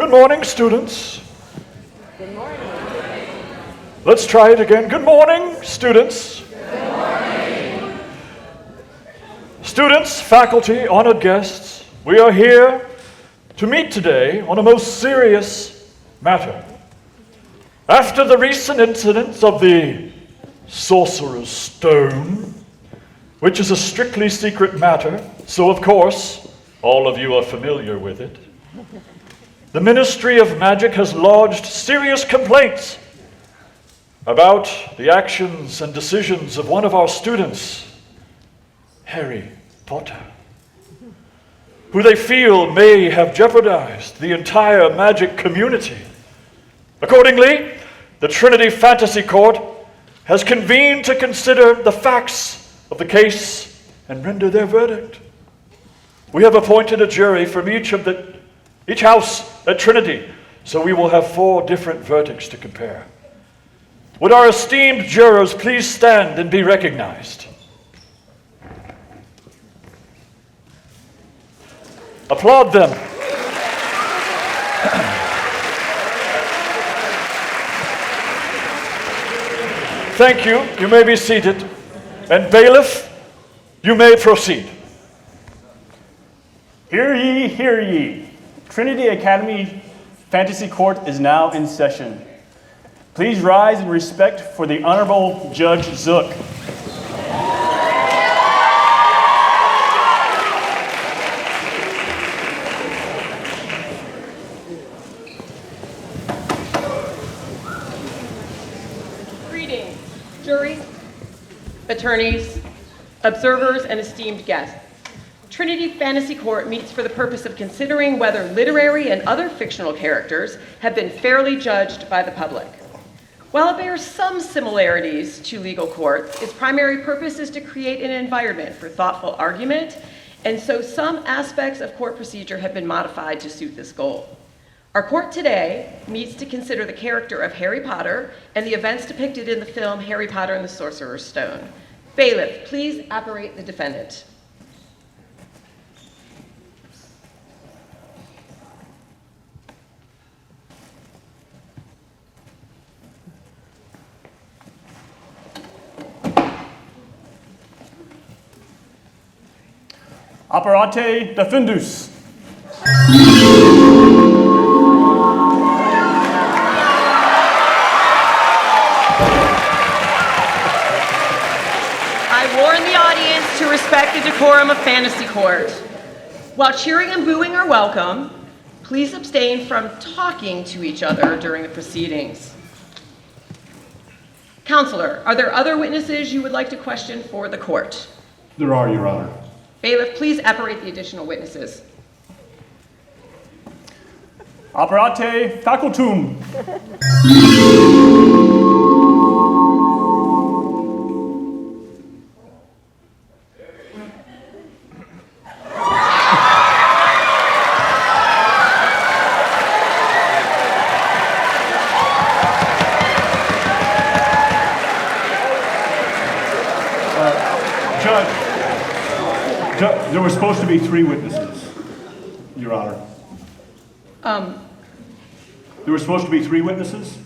Good morning, students. Good morning. Let's try it again. Good morning, students. Good morning. Students, faculty, honored guests, we are here to meet today on a most serious matter. After the recent incidents of the Sorcerer's Stone, which is a strictly secret matter, so of course, all of you are familiar with it, the Ministry of Magic has lodged serious complaints about the actions and decisions of one of our students, Harry Potter, who they feel may have jeopardized the entire magic community. Accordingly, the Trinity Fantasy Court has convened to consider the facts of the case and render their verdict. We have appointed a jury from each house at Trinity, so we will have 4 different verdicts to compare. Would our esteemed jurors please stand and be recognized? Applaud them. Thank you. You may be seated. And bailiff, you may proceed. Hear ye, hear ye. Trinity Academy Fantasy Court is now in session. Please rise in respect for the Honorable Judge Zook. Greetings, jury, attorneys, observers, and esteemed guests. Trinity Fantasy Court meets for the purpose of considering whether literary and other fictional characters have been fairly judged by the public. While it bears some similarities to legal courts, its primary purpose is to create an environment for thoughtful argument, and so some aspects of court procedure have been modified to suit this goal. Our court today meets to consider the character of Harry Potter and the events depicted in the film Harry Potter and the Sorcerer's Stone. Bailiff, please apparate the defendant. Apparate defendus. I warn the audience to respect the decorum of fantasy court. While cheering and booing are welcome, please abstain from talking to each other during the proceedings. Counselor, are there other witnesses you would like to question for the court? There are, Your Honor. Bailiff, please apparate the additional witnesses. Apparate facultum. Judge, there were supposed to be 3 witnesses, Your Honor. There were supposed to be 3 witnesses?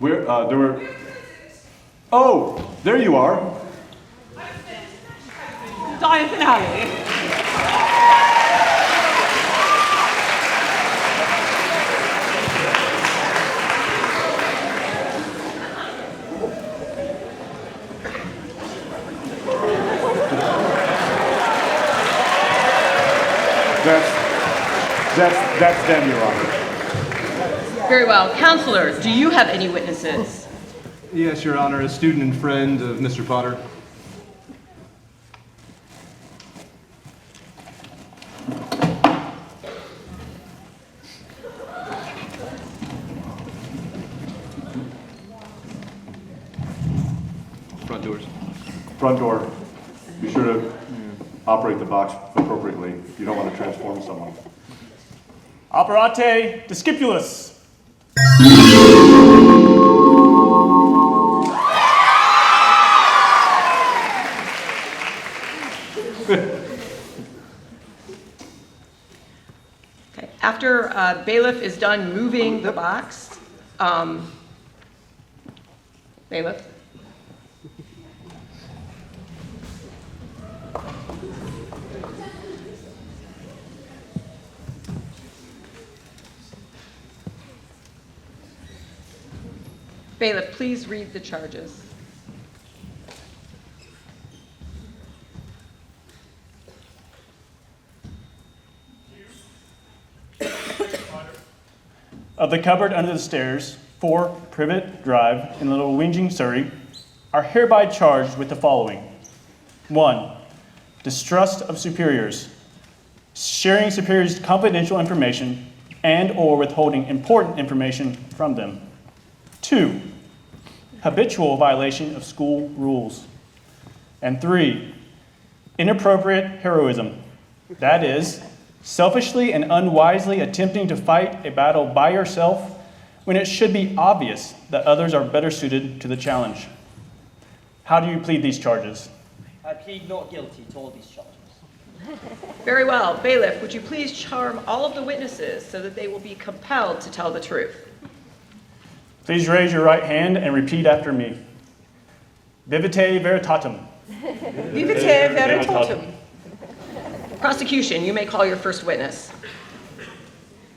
There were... Oh, there you are. Jonathan Alley. That's them, Your Honor. Very well. Counselor, do you have any witnesses? Yes, Your Honor, a student and friend of Mr. Potter. Front doors. Front door. Be sure to operate the box appropriately. You don't want to transform someone. Operate discipulus. Okay. After bailiff is done moving the box, bailiff. Bailiff, please read the charges. Of the cupboard under the stairs, 4 Privet Drive in Little Whinging, Surrey, are hereby charged with the following. 1. Distrust of superiors. Sharing superiors' confidential information and or withholding important information from them. 2. Habitual violation of school rules. And 3. Inappropriate heroism. That is, selfishly and unwisely attempting to fight a battle by yourself when it should be obvious that others are better suited to the challenge. How do you plead these charges? I plead not guilty to all these charges. Very well. Bailiff, would you please charm all of the witnesses so that they will be compelled to tell the truth? Please raise your right hand and repeat after me. Vivite veritatem. Vivite veritatem. Prosecution, you may call your first witness.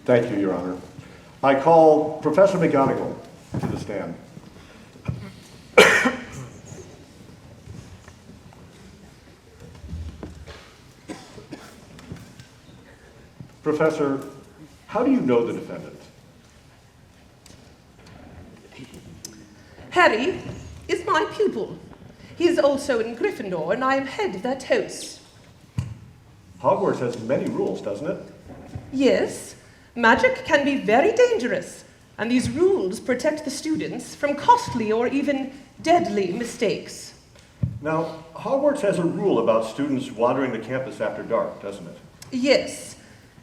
Thank you, Your Honor. I call Professor McGonagall to the stand. Professor, how do you know the defendant? Harry is my pupil. He is also in Gryffindor, and I am head of that house. Hogwarts has many rules, doesn't it? Yes, magic can be very dangerous, and these rules protect the students from costly or even deadly mistakes. Now, Hogwarts has a rule about students wandering the campus after dark, doesn't it? Yes,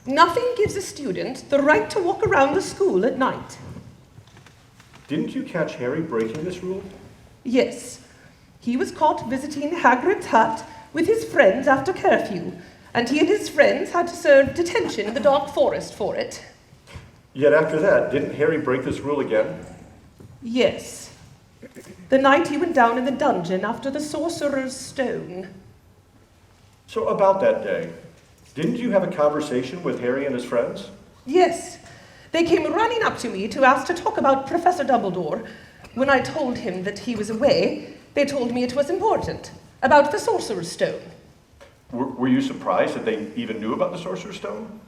nothing gives a student the right to walk around the school at night. Didn't you catch Harry breaking this rule? Yes, he was caught visiting Hagrid's hut with his friends after curfew, and he and his friends had to serve detention in the dark forest for it. Yet after that, didn't Harry break this rule again? Yes, the night he went down in the dungeon after the Sorcerer's Stone. So about that day, didn't you have a conversation with Harry and his friends? Yes, they came running up to me to ask to talk about Professor Dumbledore. When I told him that he was away, they told me it was important, about the Sorcerer's Stone. Were you surprised that they even knew about the Sorcerer's Stone?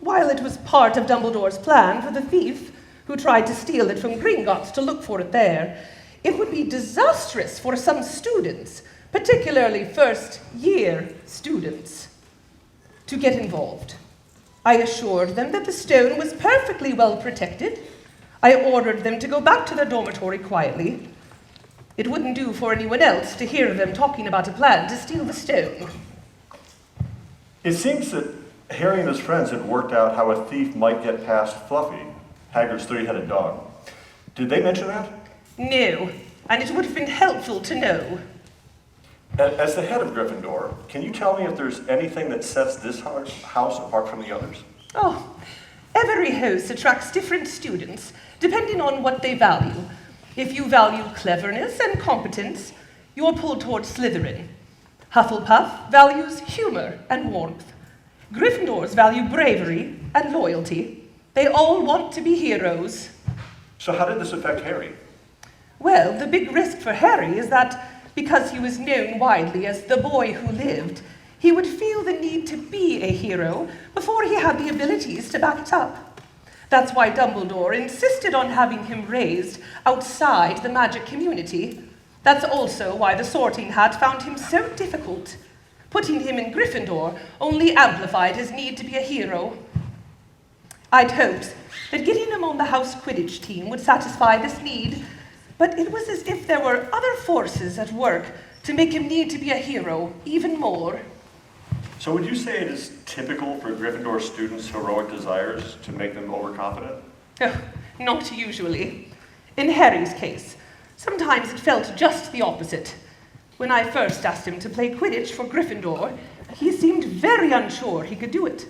While it was part of Dumbledore's plan for the thief who tried to steal it from Gringotts to look for it there, it would be disastrous for some students, particularly first-year students, to get involved. I assured them that the stone was perfectly well protected. I ordered them to go back to their dormitory quietly. It wouldn't do for anyone else to hear them talking about a plan to steal the stone. It seems that Harry and his friends had worked out how a thief might get past Fluffy, Hagrid's three-headed dog. Did they mention that? No, and it would have been helpful to know. As the head of Gryffindor, can you tell me if there's anything that sets this house apart from the others? Oh, every house attracts different students, depending on what they value. If you value cleverness and competence, you're pulled towards Slytherin. Hufflepuff values humor and warmth. Gryffindors value bravery and loyalty. They all want to be heroes. So how did this affect Harry? Well, the big risk for Harry is that because he was known widely as the boy who lived, he would feel the need to be a hero before he had the abilities to back it up. That's why Dumbledore insisted on having him raised outside the magic community. That's also why the Sorting Hat found him so difficult. Putting him in Gryffindor only amplified his need to be a hero. I'd hoped that getting him on the house Quidditch team would satisfy this need, but it was as if there were other forces at work to make him need to be a hero even more. So would you say it is typical for Gryffindor students' heroic desires to make them overconfident? Oh, not usually. In Harry's case, sometimes it felt just the opposite. When I first asked him to play Quidditch for Gryffindor, he seemed very unsure he could do it.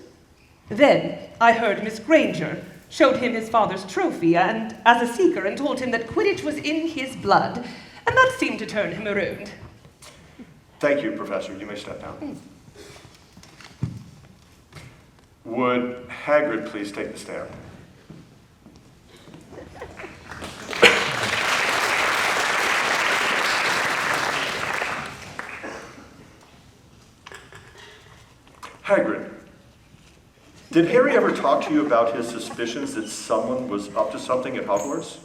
Then I heard Miss Granger showed him his father's trophy and as a seeker and told him that Quidditch was in his blood, and that seemed to turn him around. Thank you, Professor. You may step down. Would Hagrid please take the stand? Hagrid, did Harry ever talk to you about his suspicions that someone was up to something at Hogwarts?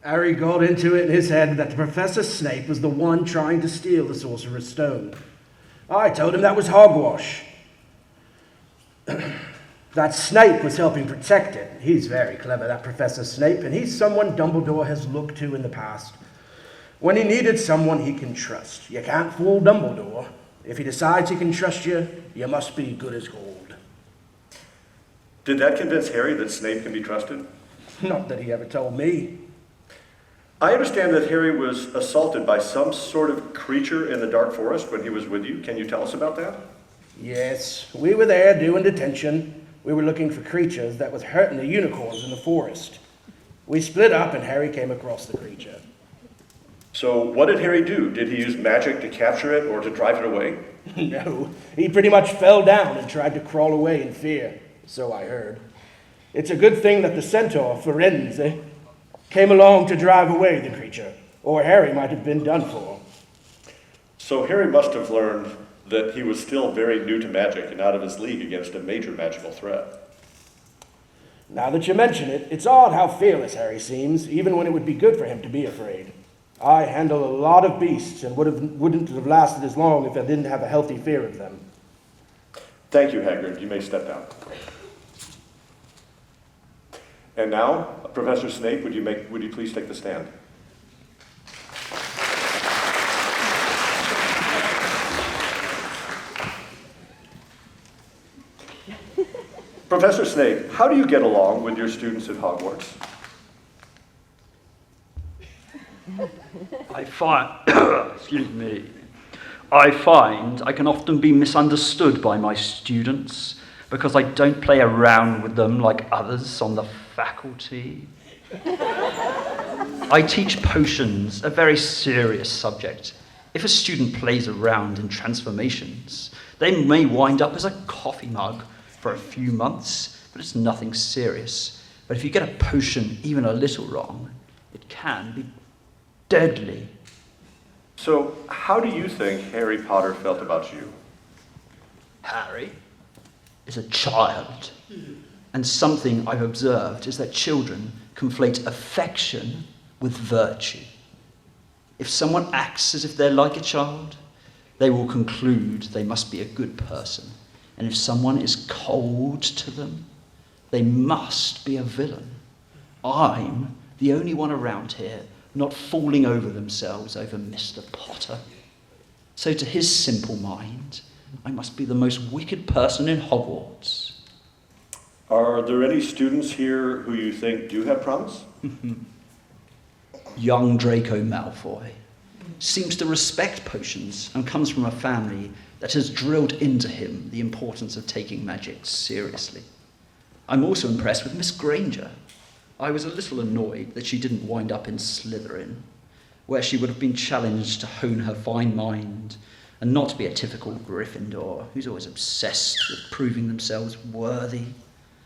Harry got into it in his head that Professor Snape was the one trying to steal the Sorcerer's Stone. I told him that was hogwash. That Snape was helping protect it. He's very clever, that Professor Snape, and he's someone Dumbledore has looked to in the past. When he needed someone he can trust. You can't fool Dumbledore. If he decides he can trust you, you must be good as gold. Did that convince Harry that Snape can be trusted? Not that he ever told me. I understand that Harry was assaulted by some sort of creature in the Dark Forest when he was with you. Can you tell us about that? Yes, we were there doing detention. We were looking for creatures that was hurting the unicorns in the forest. We split up and Harry came across the creature. So what did Harry do? Did he use magic to capture it or to drive it away? No, he pretty much fell down and tried to crawl away in fear, so I heard. It's a good thing that the centaur, Firenze, came along to drive away the creature, or Harry might have been done for. So Harry must have learned that he was still very new to magic and out of his league against a major magical threat. Now that you mention it, it's odd how fearless Harry seems, even when it would be good for him to be afraid. I handle a lot of beasts and wouldn't have lasted as long if I didn't have a healthy fear of them. Thank you, Hagrid. You may step down. And now, Professor Snape, would you please take the stand? Professor Snape, how do you get along with your students at Hogwarts? I find I can often be misunderstood by my students because I don't play around with them like others on the faculty. I teach potions, a very serious subject. If a student plays around in transformations, they may wind up as a coffee mug for a few months, but it's nothing serious. But if you get a potion even a little wrong, it can be deadly. So, how do you think Harry Potter felt about you? Harry is a child. And something I've observed is that children conflate affection with virtue. If someone acts as if they're like a child, they will conclude they must be a good person. And if someone is cold to them, they must be a villain. I'm the only one around here not falling over themselves over Mr. Potter. So to his simple mind, I must be the most wicked person in Hogwarts. Are there any students here who you think do have promise? Young Draco Malfoy seems to respect potions and comes from a family that has drilled into him the importance of taking magic seriously. I'm also impressed with Miss Granger. I was a little annoyed that she didn't wind up in Slytherin, where she would have been challenged to hone her fine mind and not be a typical Gryffindor who's always obsessed with proving themselves worthy.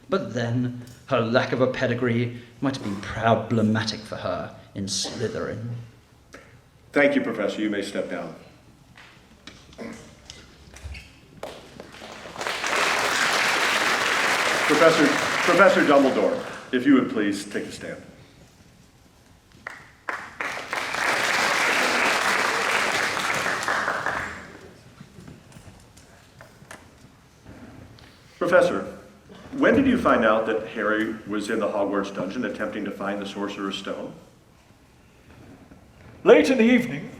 But then, her lack of a pedigree might have been problematic for her in Slytherin. Thank you, Professor. You may step down. Professor Dumbledore, if you would please take a stand. Professor, when did you find out that Harry was in the Hogwarts dungeon attempting to find the Sorcerer's Stone? Late in the evening,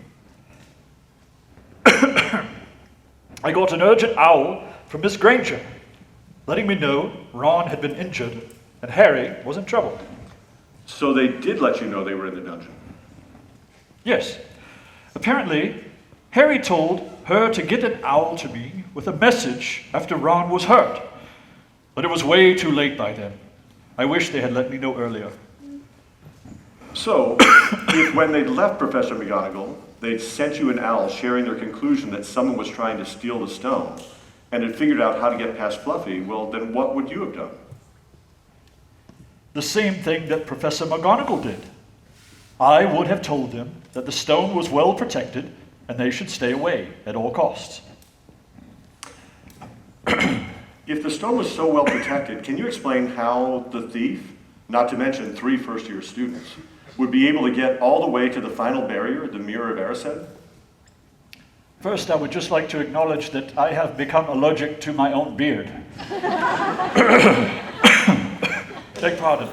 I got an urgent owl from Miss Granger, letting me know Ron had been injured and Harry was in trouble. So they did let you know they were in the dungeon? Yes. Apparently, Harry told her to get an owl to me with a message after Ron was hurt. But it was way too late by then. I wish they had let me know earlier. So, if when they'd left Professor McGonagall, they'd sent you an owl sharing their conclusion that someone was trying to steal the stone, and had figured out how to get past Fluffy, well, then what would you have done? The same thing that Professor McGonagall did. I would have told them that the stone was well protected and they should stay away at all costs. If the stone was so well protected, can you explain how the thief, not to mention 3 first-year students, would be able to get all the way to the final barrier, the Mirror of Erised? First, I would just like to acknowledge that I have become allergic to my own beard. Beg pardon.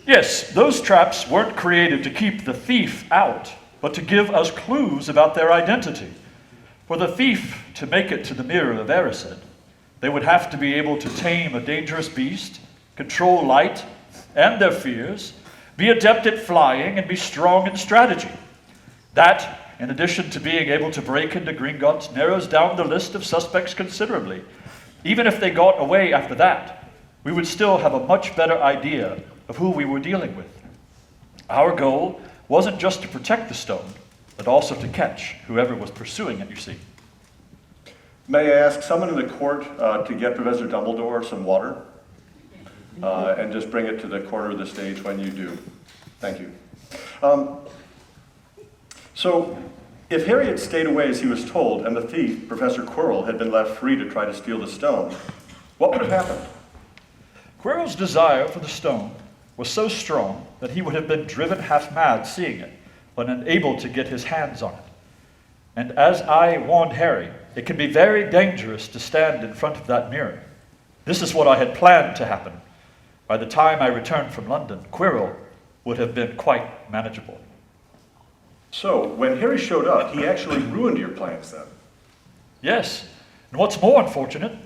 Yes, those traps weren't created to keep the thief out, but to give us clues about their identity. For the thief to make it to the Mirror of Erised, they would have to be able to tame a dangerous beast, control light and their fears, be adept at flying, and be strong in strategy. That, in addition to being able to break into Gringotts, narrows down the list of suspects considerably. Even if they got away after that, we would still have a much better idea of who we were dealing with. Our goal wasn't just to protect the stone, but also to catch whoever was pursuing it, you see. May I ask someone in the court to get Professor Dumbledore some water? And just bring it to the corner of the stage when you do. Thank you. So, if Harry had stayed away as he was told, and the thief, Professor Quirrell, had been left free to try to steal the stone, what would have happened? Quirrell's desire for the stone was so strong that he would have been driven half mad seeing it, but unable to get his hands on it. And as I warned Harry, it can be very dangerous to stand in front of that mirror. This is what I had planned to happen. By the time I returned from London, Quirrell would have been quite manageable. So, when Harry showed up, he actually ruined your plans then? Yes, and what's more unfortunate,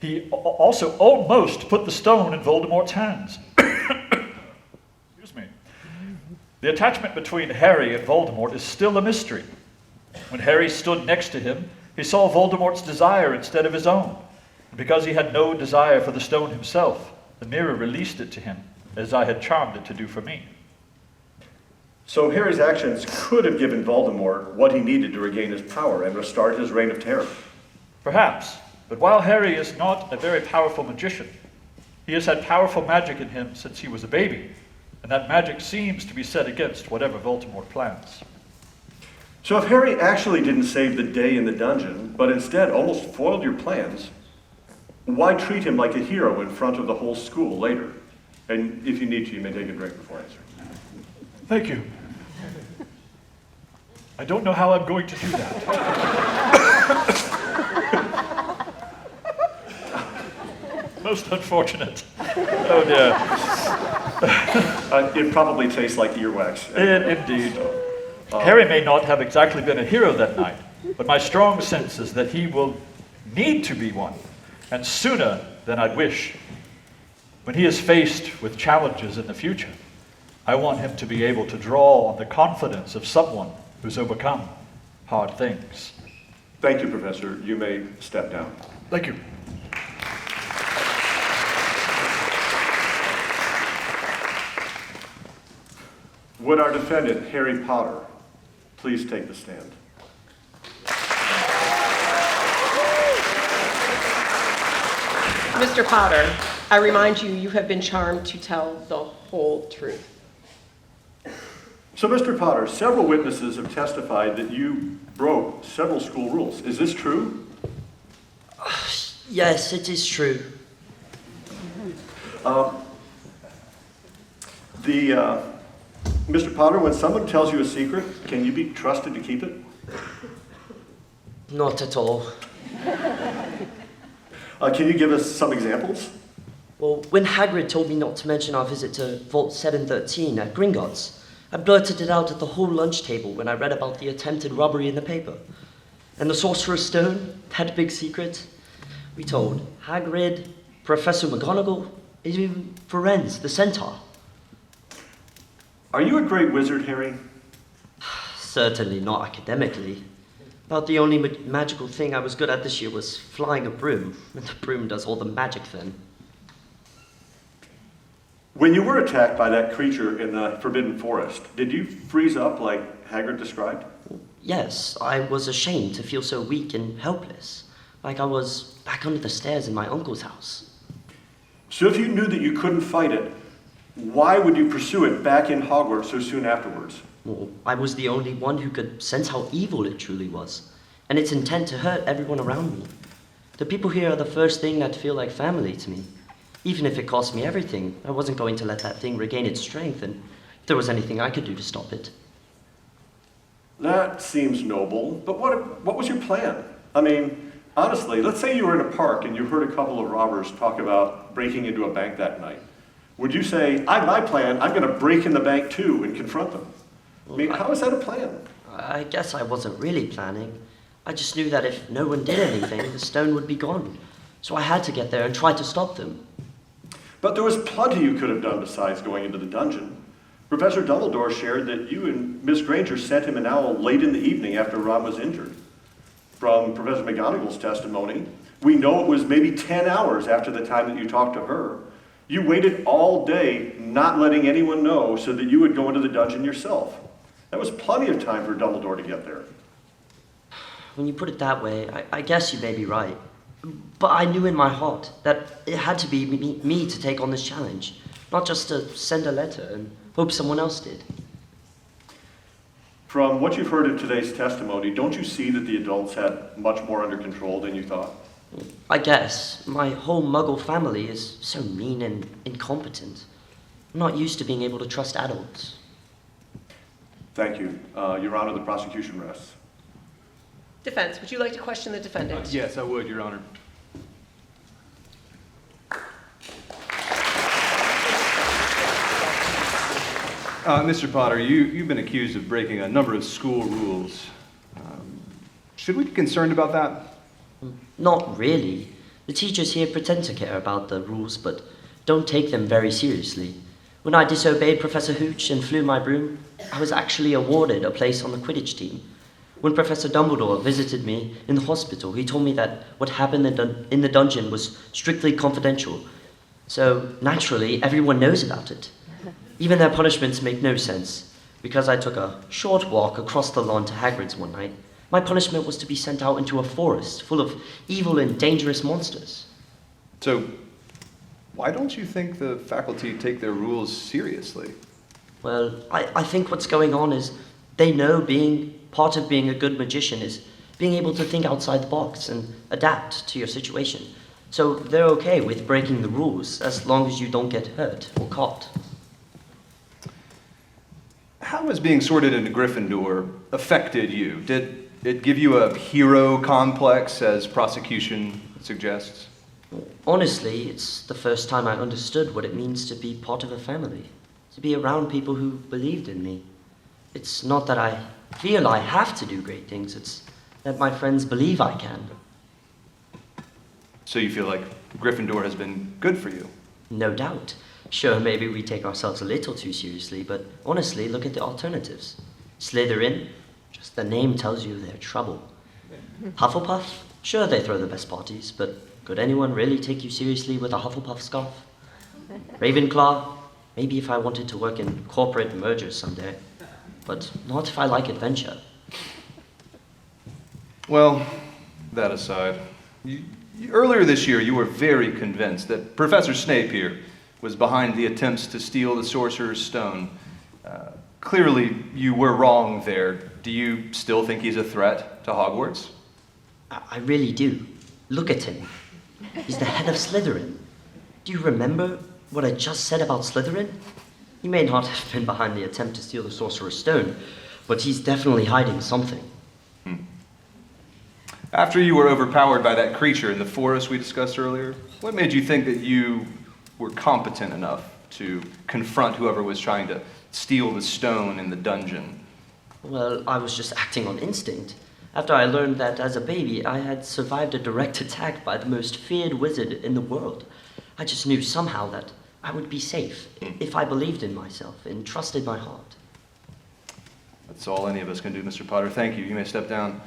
he also almost put the stone in Voldemort's hands. Excuse me. The attachment between Harry and Voldemort is still a mystery. When Harry stood next to him, he saw Voldemort's desire instead of his own. And because he had no desire for the stone himself, the mirror released it to him, as I had charmed it to do for me. So Harry's actions could have given Voldemort what he needed to regain his power and restart his reign of terror. Perhaps, but while Harry is not a very powerful magician, he has had powerful magic in him since he was a baby, and that magic seems to be set against whatever Voldemort plans. So if Harry actually didn't save the day in the dungeon, but instead almost foiled your plans, why treat him like a hero in front of the whole school later? And if you need to, you may take a drink before answering. Thank you. I don't know how I'm going to do that. Most unfortunate. Oh dear. It probably tastes like earwax. Indeed. Harry may not have exactly been a hero that night, but my strong sense is that he will need to be one, and sooner than I'd wish. When he is faced with challenges in the future, I want him to be able to draw on the confidence of someone who's overcome hard things. Thank you, Professor. You may step down. Thank you. Would our defendant, Harry Potter, please take the stand? Mr. Potter, I remind you, you have been charmed to tell the whole truth. So, Mr. Potter, several witnesses have testified that you broke several school rules. Is this true? Yes, it is true. Mr. Potter, when someone tells you a secret, can you be trusted to keep it? Not at all. Can you give us some examples? Well, when Hagrid told me not to mention our visit to Vault 713 at Gringotts, I blurted it out at the whole lunch table when I read about the attempted robbery in the paper. And the Sorcerer's Stone, that big secret, we told Hagrid, Professor McGonagall, even Ferenz, the centaur. Are you a great wizard, Harry? Certainly not academically. About the only magical thing I was good at this year was flying a broom, and the broom does all the magic then. When you were attacked by that creature in the Forbidden Forest, did you freeze up like Hagrid described? Yes, I was ashamed to feel so weak and helpless, like I was back under the stairs in my uncle's house. So if you knew that you couldn't fight it, why would you pursue it back in Hogwarts so soon afterwards? Well, I was the only one who could sense how evil it truly was, and its intent to hurt everyone around me. The people here are the first thing that feel like family to me. Even if it cost me everything, I wasn't going to let that thing regain its strength, and if there was anything I could do to stop it. That seems noble, but what was your plan? I mean, honestly, let's say you were in a park and you heard a couple of robbers talk about breaking into a bank that night. Would you say, I have my plan, I'm going to break in the bank too and confront them? I mean, how is that a plan? I guess I wasn't really planning. I just knew that if no one did anything, the stone would be gone. So I had to get there and try to stop them. But there was plenty you could have done besides going into the dungeon. Professor Dumbledore shared that you and Miss Granger sent him an owl late in the evening after Ron was injured. From Professor McGonagall's testimony, we know it was maybe 10 hours after the time that you talked to her. You waited all day, not letting anyone know, so that you would go into the dungeon yourself. That was plenty of time for Dumbledore to get there. When you put it that way, I guess you may be right. But I knew in my heart that it had to be me to take on this challenge, not just to send a letter and hope someone else did. From what you've heard of today's testimony, don't you see that the adults had much more under control than you thought? I guess. My whole Muggle family is so mean and incompetent. I'm not used to being able to trust adults. Thank you. Your Honor, the prosecution rests. Defense, would you like to question the defendant? Yes, I would, Your Honor. Mr. Potter, you've been accused of breaking a number of school rules. Should we be concerned about that? Not really. The teachers here pretend to care about the rules, but don't take them very seriously. When I disobeyed Professor Hooch and flew my broom, I was actually awarded a place on the Quidditch team. When Professor Dumbledore visited me in the hospital, he told me that what happened in the dungeon was strictly confidential. So, naturally, everyone knows about it. Even their punishments make no sense. Because I took a short walk across the lawn to Hagrid's one night, my punishment was to be sent out into a forest full of evil and dangerous monsters. So, why don't you think the faculty take their rules seriously? Well, I think what's going on is they know part of being a good magician is being able to think outside the box and adapt to your situation. So they're okay with breaking the rules as long as you don't get hurt or caught. How has being sorted into Gryffindor affected you? Did it give you a hero complex, as prosecution suggests? Honestly, it's the first time I understood what it means to be part of a family, to be around people who believed in me. It's not that I feel I have to do great things, it's that my friends believe I can. So you feel like Gryffindor has been good for you? No doubt. Sure, maybe we take ourselves a little too seriously, but honestly, look at the alternatives. Slytherin, just the name tells you they're trouble. Hufflepuff, sure they throw the best parties, but could anyone really take you seriously with a Hufflepuff scarf? Ravenclaw, maybe if I wanted to work in corporate mergers someday, but not if I like adventure. Well, that aside, earlier this year you were very convinced that Professor Snape here was behind the attempts to steal the Sorcerer's Stone. Clearly, you were wrong there. Do you still think he's a threat to Hogwarts? I really do. Look at him. He's the head of Slytherin. Do you remember what I just said about Slytherin? He may not have been behind the attempt to steal the Sorcerer's Stone, but he's definitely hiding something. After you were overpowered by that creature in the forest we discussed earlier, what made you think that you were competent enough to confront whoever was trying to steal the stone in the dungeon? Well, I was just acting on instinct. After I learned that as a baby I had survived a direct attack by the most feared wizard in the world, I just knew somehow that I would be safe if I believed in myself and trusted my heart. That's all any of us can do, Mr. Potter. Thank you. You may step down.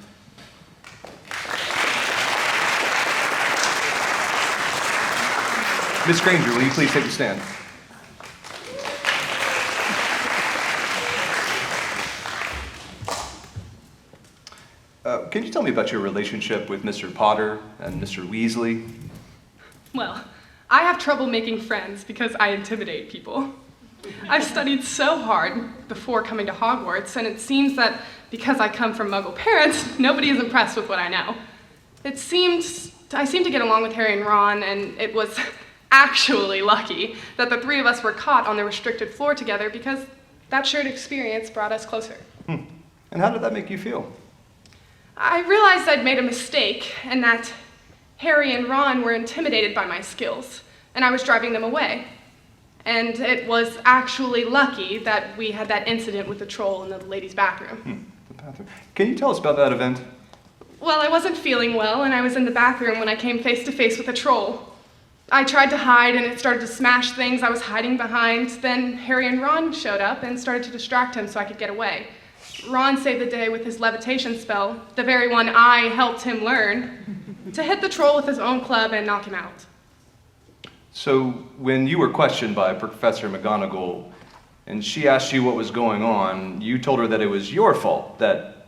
Miss Granger, will you please take a stand? Can you tell me about your relationship with Mr. Potter and Mr. Weasley? Well, I have trouble making friends because I intimidate people. I've studied so hard before coming to Hogwarts, and it seems that because I come from Muggle parents, nobody is impressed with what I know. I seem to get along with Harry and Ron, and it was actually lucky that the three of us were caught on the restricted floor together because that shared experience brought us closer. And how did that make you feel? I realized I'd made a mistake and that Harry and Ron were intimidated by my skills, and I was driving them away. And it was actually lucky that we had that incident with the troll in the ladies' bathroom. The bathroom. Can you tell us about that event? Well, I wasn't feeling well, and I was in the bathroom when I came face to face with a troll. I tried to hide, and it started to smash things I was hiding behind. Then Harry and Ron showed up and started to distract him so I could get away. Ron saved the day with his levitation spell, the very one I helped him learn, to hit the troll with his own club and knock him out. So, when you were questioned by Professor McGonagall, and she asked you what was going on, you told her that it was your fault, that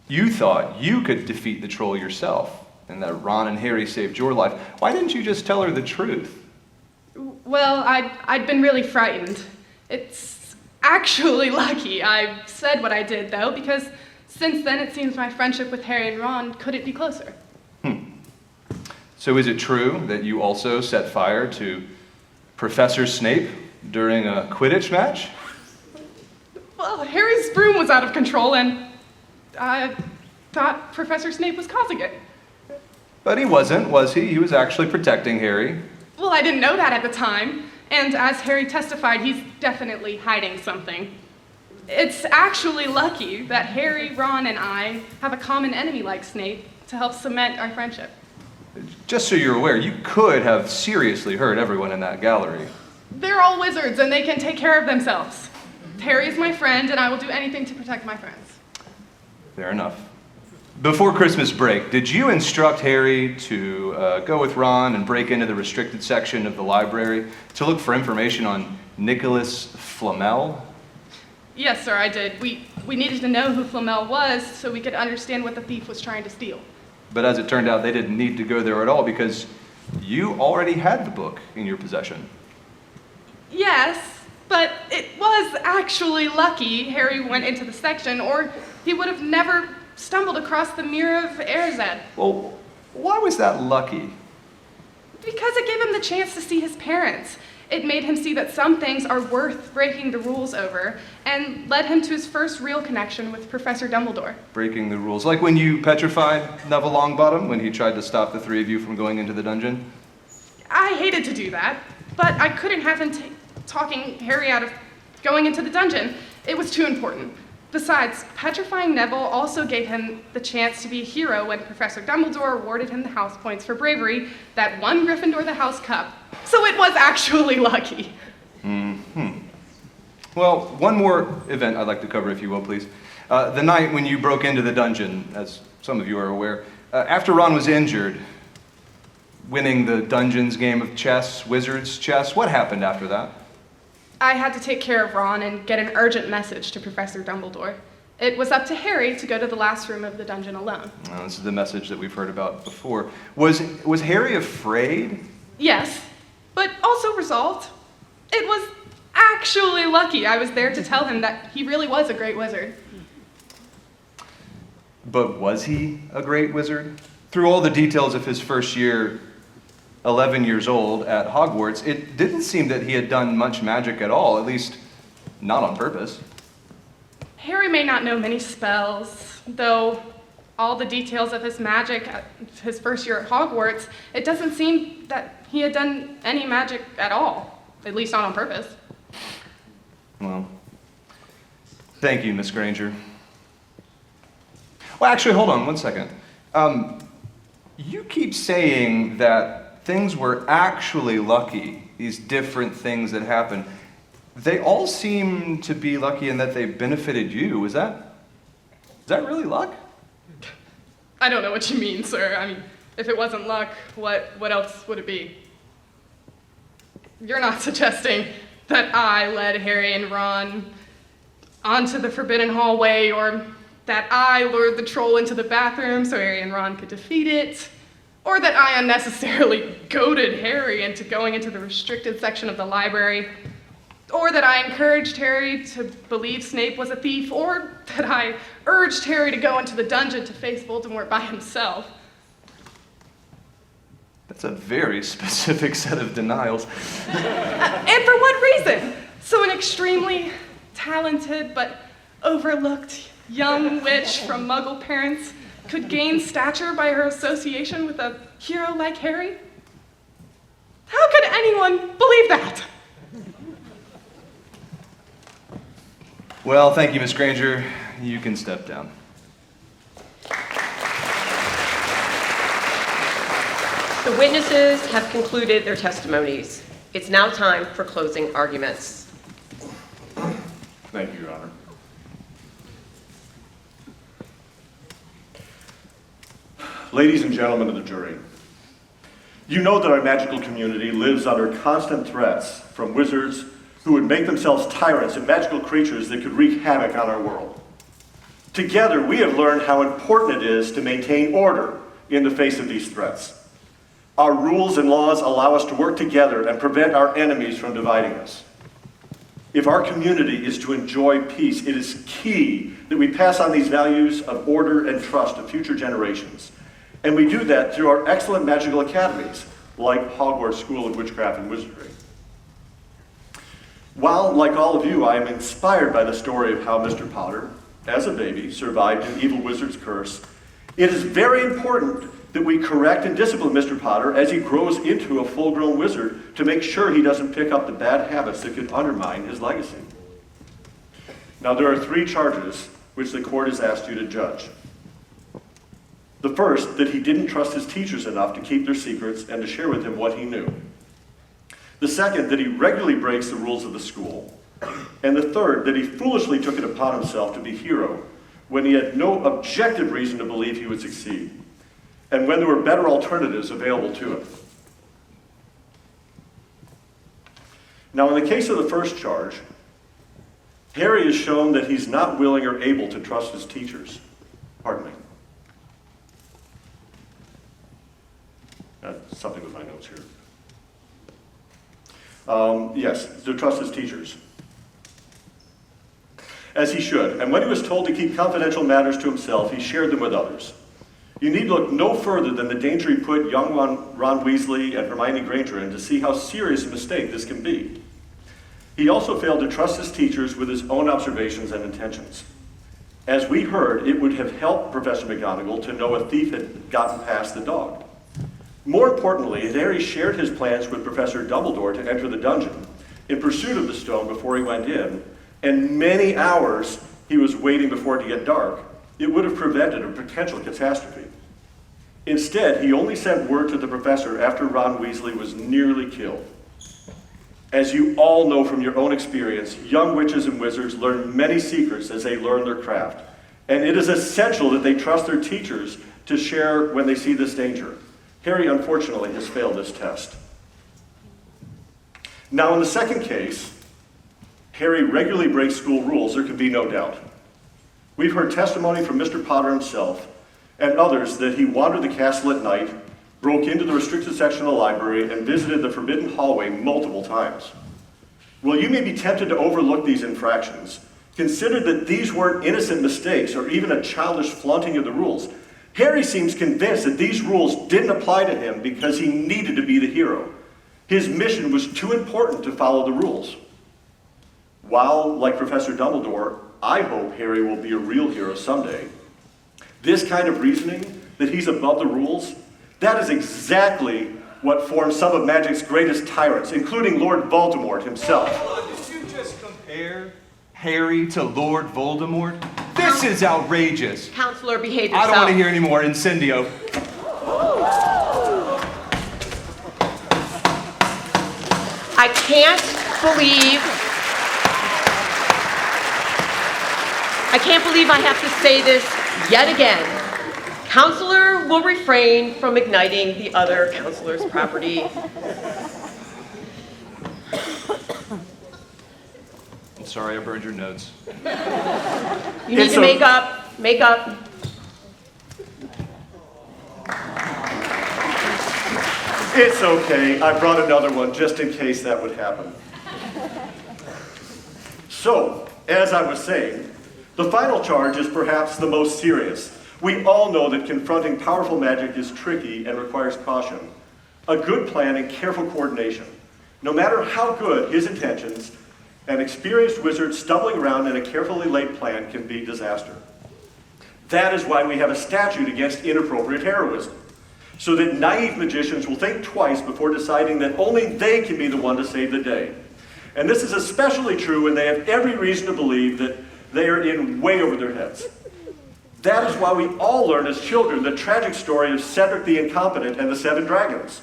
you thought you could defeat the troll yourself, and that Ron and Harry saved your life. Why didn't you just tell her the truth? Well, I'd been really frightened. It's actually lucky I said what I did, though, because since then it seems my friendship with Harry and Ron couldn't be closer. So is it true that you also set fire to Professor Snape during a Quidditch match? Well, Harry's broom was out of control, and I thought Professor Snape was causing it. But he wasn't, was he? He was actually protecting Harry. Well, I didn't know that at the time, and as Harry testified, he's definitely hiding something. It's actually lucky that Harry, Ron, and I have a common enemy like Snape to help cement our friendship. Just so you're aware, you could have seriously hurt everyone in that gallery. They're all wizards, and they can take care of themselves. Harry is my friend, and I will do anything to protect my friends. Fair enough. Before Christmas break, did you instruct Harry to go with Ron and break into the restricted section of the library to look for information on Nicholas Flamel? Yes, sir, I did. We needed to know who Flamel was so we could understand what the thief was trying to steal. But as it turned out, they didn't need to go there at all because you already had the book in your possession. Yes, but it was actually lucky Harry went into the section, or he would have never stumbled across the Mirror of Erzed. Well, why was that lucky? Because it gave him the chance to see his parents. It made him see that some things are worth breaking the rules over, and led him to his first real connection with Professor Dumbledore. Breaking the rules. Like when you petrified Neville Longbottom when he tried to stop the three of you from going into the dungeon? I hated to do that, but I couldn't have him talking Harry out of going into the dungeon. It was too important. Besides, petrifying Neville also gave him the chance to be a hero when Professor Dumbledore awarded him the house points for bravery that won Gryffindor the House Cup. So it was actually lucky. Well, one more event I'd like to cover, if you will, please. The night when you broke into the dungeon, as some of you are aware, after Ron was injured, winning the dungeon's game of chess, wizard's chess, what happened after that? I had to take care of Ron and get an urgent message to Professor Dumbledore. It was up to Harry to go to the last room of the dungeon alone. This is the message that we've heard about before. Was Harry afraid? Yes, but also resolved. It was actually lucky I was there to tell him that he really was a great wizard. But was he a great wizard? Through all the details of his first year, 11 years old at Hogwarts, it didn't seem that he had done much magic at all, at least not on purpose. Harry may not know many spells, though all the details of his magic at his first year at Hogwarts, it doesn't seem that he had done any magic at all, at least not on purpose. Well, Thank you, Miss Granger. Well, actually, hold on one second. You keep saying that things were actually lucky, these different things that happened. They all seem to be lucky in that they benefited you. Is that really luck? I don't know what you mean, sir. I mean, if it wasn't luck, what else would it be? You're not suggesting that I led Harry and Ron onto the forbidden hallway, or that I lured the troll into the bathroom so Harry and Ron could defeat it, or that I unnecessarily goaded Harry into going into the restricted section of the library, or that I encouraged Harry to believe Snape was a thief, or that I urged Harry to go into the dungeon to face Voldemort by himself. That's a very specific set of denials. And for what reason? So an extremely talented but overlooked young witch from Muggle parents could gain stature by her association with a hero like Harry? How could anyone believe that? Well, thank you, Miss Granger. You can step down. The witnesses have concluded their testimonies. It's now time for closing arguments. Thank you, Your Honor. Ladies and gentlemen of the jury, you know that our magical community lives under constant threats from wizards who would make themselves tyrants and magical creatures that could wreak havoc on our world. Together, we have learned how important it is to maintain order in the face of these threats. Our rules and laws allow us to work together and prevent our enemies from dividing us. If our community is to enjoy peace, it is key that we pass on these values of order and trust to future generations. And we do that through our excellent magical academies, like Hogwarts School of Witchcraft and Wizardry. While, like all of you, I am inspired by the story of how Mr. Potter, as a baby, survived an evil wizard's curse, it is very important that we correct and discipline Mr. Potter as he grows into a full-grown wizard to make sure he doesn't pick up the bad habits that could undermine his legacy. Now, there are 3 charges which the court has asked you to judge. The first, that he didn't trust his teachers enough to keep their secrets and to share with them what he knew. The second, that he regularly breaks the rules of the school. And the third, that he foolishly took it upon himself to be hero when he had no objective reason to believe he would succeed, and when there were better alternatives available to him. Now, in the case of the first charge, Harry has shown that he's not willing or able to trust his teachers. Pardon me. Something with my notes here. Yes, to trust his teachers. As he should. And when he was told to keep confidential matters to himself, he shared them with others. You need look no further than the danger he put young Ron Weasley and Hermione Granger in to see how serious a mistake this can be. He also failed to trust his teachers with his own observations and intentions. As we heard, it would have helped Professor McGonagall to know a thief had gotten past the dog. More importantly, Harry shared his plans with Professor Dumbledore to enter the dungeon in pursuit of the stone before he went in, and many hours he was waiting before it to get dark. It would have prevented a potential catastrophe. Instead, he only sent word to the professor after Ron Weasley was nearly killed. As you all know from your own experience, young witches and wizards learn many secrets as they learn their craft, and it is essential that they trust their teachers to share when they see this danger. Harry, unfortunately, has failed this test. Now, in the second case, Harry regularly breaks school rules, there can be no doubt. We've heard testimony from Mr. Potter himself and others that he wandered the castle at night, broke into the restricted section of the library, and visited the forbidden hallway multiple times. While you may be tempted to overlook these infractions, consider that these weren't innocent mistakes or even a childish flaunting of the rules. Harry seems convinced that these rules didn't apply to him because he needed to be the hero. His mission was too important to follow the rules. While, like Professor Dumbledore, I hope Harry will be a real hero someday, this kind of reasoning, that he's above the rules, that is exactly what forms some of magic's greatest tyrants, including Lord Voldemort himself. Did you just compare Harry to Lord Voldemort? This is outrageous. Counselor, behave I yourself. don't want to hear any more incendio. I can't believe I have to say this yet again. Counselor will refrain from igniting the other counselor's property. I'm sorry I burned your notes. You need to make up. Make up. It's okay. I brought another one just in case that would happen. So, as I was saying, the final charge is perhaps the most serious. We all know that confronting powerful magic is tricky and requires caution, a good plan and careful coordination. No matter how good his intentions, an experienced wizard stumbling around in a carefully laid plan can be disaster. That is why we have a statute against inappropriate heroism, so that naive magicians will think twice before deciding that only they can be the one to save the day. And this is especially true when they have every reason to believe that they are in way over their heads. That is why we all learn as children the tragic story of Cedric the Incompetent and the Seven Dragons.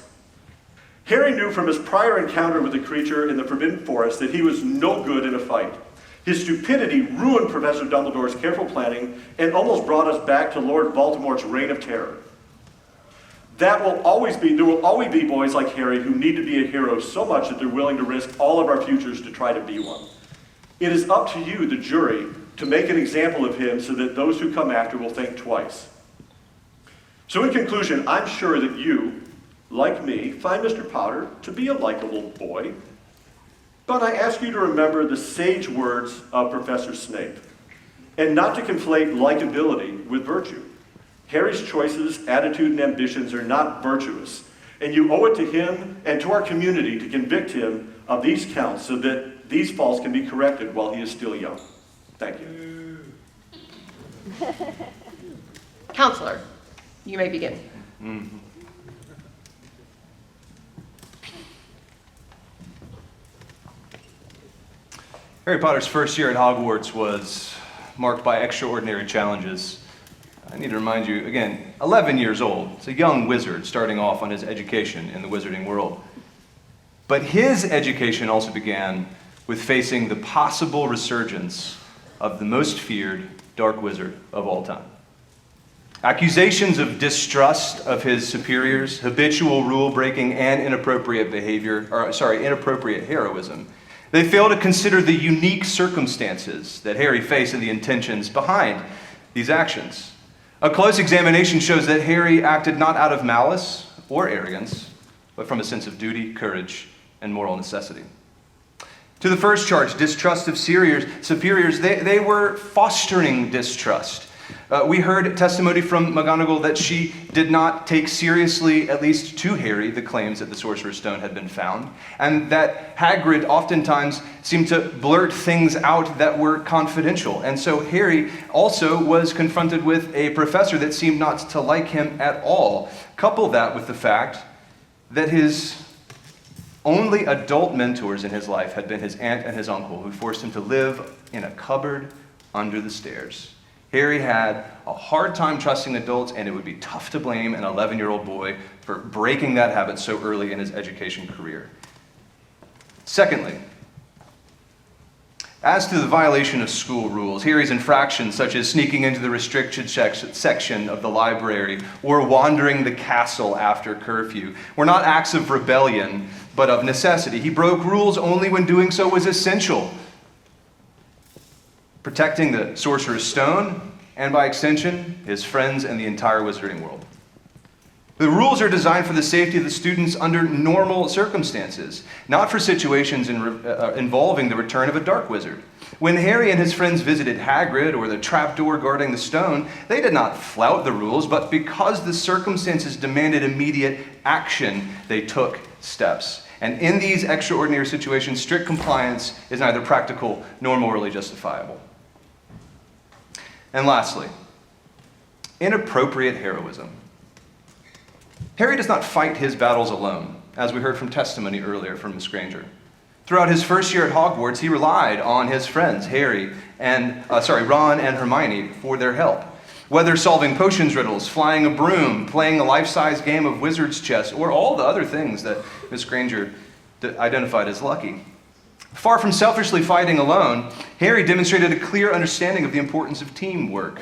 Harry knew from his prior encounter with the creature in the Forbidden Forest that he was no good in a fight. His stupidity ruined Professor Dumbledore's careful planning and almost brought us back to Lord Voldemort's reign of terror. There will always be boys like Harry who need to be a hero so much that they're willing to risk all of our futures to try to be one. It is up to you, the jury, to make an example of him so that those who come after will think twice. So in conclusion, I'm sure that you, like me, find Mr. Potter to be a likable boy. But I ask you to remember the sage words of Professor Snape, and not to conflate likability with virtue. Harry's choices, attitude, and ambitions are not virtuous, and you owe it to him and to our community to convict him of these counts so that these faults can be corrected while he is still young. Thank you. Counselor, you may begin. Mm-hmm. Harry Potter's first year at Hogwarts was marked by extraordinary challenges. I need to remind you, again, 11 years old. It's a young wizard starting off on his education in the wizarding world. But his education also began with facing the possible resurgence of the most feared dark wizard of all time. Accusations of distrust of his superiors, habitual rule-breaking, and inappropriate heroism. They fail to consider the unique circumstances that Harry faced and the intentions behind these actions. A close examination shows that Harry acted not out of malice or arrogance, but from a sense of duty, courage, and moral necessity. To the first charge, distrust of superiors, they were fostering distrust. We heard testimony from McGonagall that she did not take seriously, at least to Harry, the claims that the Sorcerer's Stone had been found, and that Hagrid oftentimes seemed to blurt things out that were confidential. And so Harry also was confronted with a professor that seemed not to like him at all. Couple that with the fact that his only adult mentors in his life had been his aunt and his uncle, who forced him to live in a cupboard under the stairs. Harry had a hard time trusting adults, and it would be tough to blame an 11-year-old boy for breaking that habit so early in his education career. Secondly, as to the violation of school rules, Harry's infractions, such as sneaking into the restricted section of the library or wandering the castle after curfew, were not acts of rebellion, but of necessity. He broke rules only when doing so was essential. Protecting the Sorcerer's Stone, and by extension, his friends and the entire wizarding world. The rules are designed for the safety of the students under normal circumstances, not for situations involving the return of a dark wizard. When Harry and his friends visited Hagrid or the trapdoor guarding the stone, they did not flout the rules, but because the circumstances demanded immediate action, they took steps. And in these extraordinary situations, strict compliance is neither practical nor morally justifiable. And lastly, inappropriate heroism. Harry does not fight his battles alone, as we heard from testimony earlier from Miss Granger. Throughout his first year at Hogwarts, he relied on his friends, Ron and Hermione, for their help. Whether solving potions riddles, flying a broom, playing a life-size game of wizard's chess, or all the other things that Miss Granger identified as lucky. Far from selfishly fighting alone, Harry demonstrated a clear understanding of the importance of teamwork.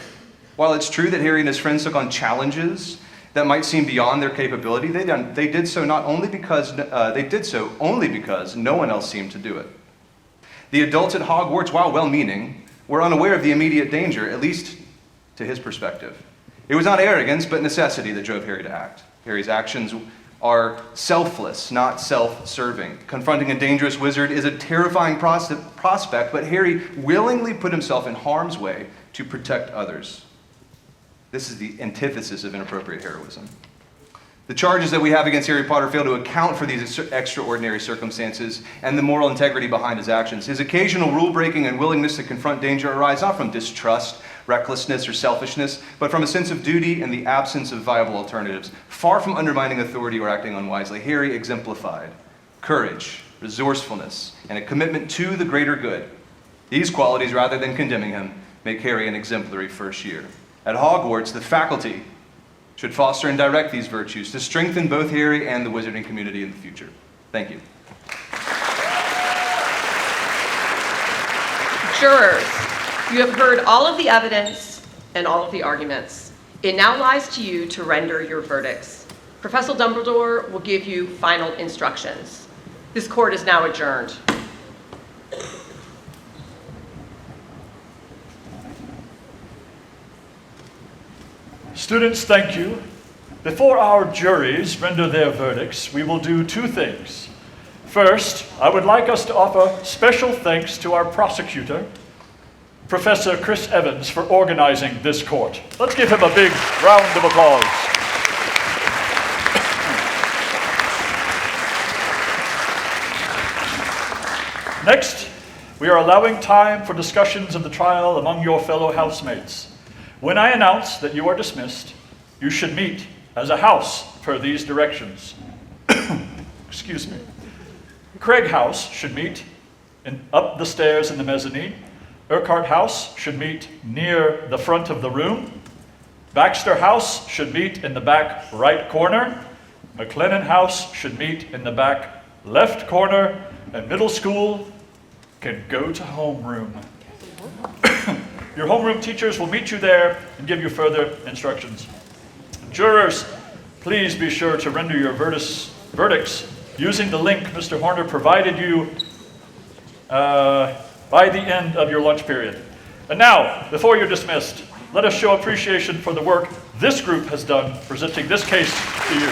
While it's true that Harry and his friends took on challenges that might seem beyond their capability, they did so only because no one else seemed to do it. The adults at Hogwarts, while well-meaning, were unaware of the immediate danger, at least to his perspective. It was not arrogance, but necessity that drove Harry to act. Harry's actions are selfless, not self-serving. Confronting a dangerous wizard is a terrifying prospect, but Harry willingly put himself in harm's way to protect others. This is the antithesis of inappropriate heroism. The charges that we have against Harry Potter fail to account for these extraordinary circumstances and the moral integrity behind his actions. His occasional rule-breaking and willingness to confront danger arise not from distrust, recklessness, or selfishness, but from a sense of duty and the absence of viable alternatives. Far from undermining authority or acting unwisely, Harry exemplified courage, resourcefulness, and a commitment to the greater good. These qualities, rather than condemning him, make Harry an exemplary first year. At Hogwarts, the faculty should foster and direct these virtues to strengthen both Harry and the wizarding community in the future. Thank you. Jurors, you have heard all of the evidence and all of the arguments. It now lies to you to render your verdicts. Professor Dumbledore will give you final instructions. This court is now adjourned. Students, thank you. Before our juries render their verdicts, we will do two things. First, I would like us to offer special thanks to our prosecutor, Professor Chris Evans, for organizing this court. Let's give him a big round of applause. Next, we are allowing time for discussions of the trial among your fellow housemates. When I announce that you are dismissed, you should meet as a house per these directions. Excuse me. Craig House should meet up the stairs in the mezzanine. Urquhart House should meet near the front of the room. Baxter House should meet in the back right corner. McLennan House should meet in the back left corner. And middle school can go to homeroom. Your homeroom teachers will meet you there and give you further instructions. Jurors, please be sure to render your verdicts using the link Mr. Horner provided you by the end of your lunch period. And now, before you're dismissed, let us show appreciation for the work this group has done presenting this case to you.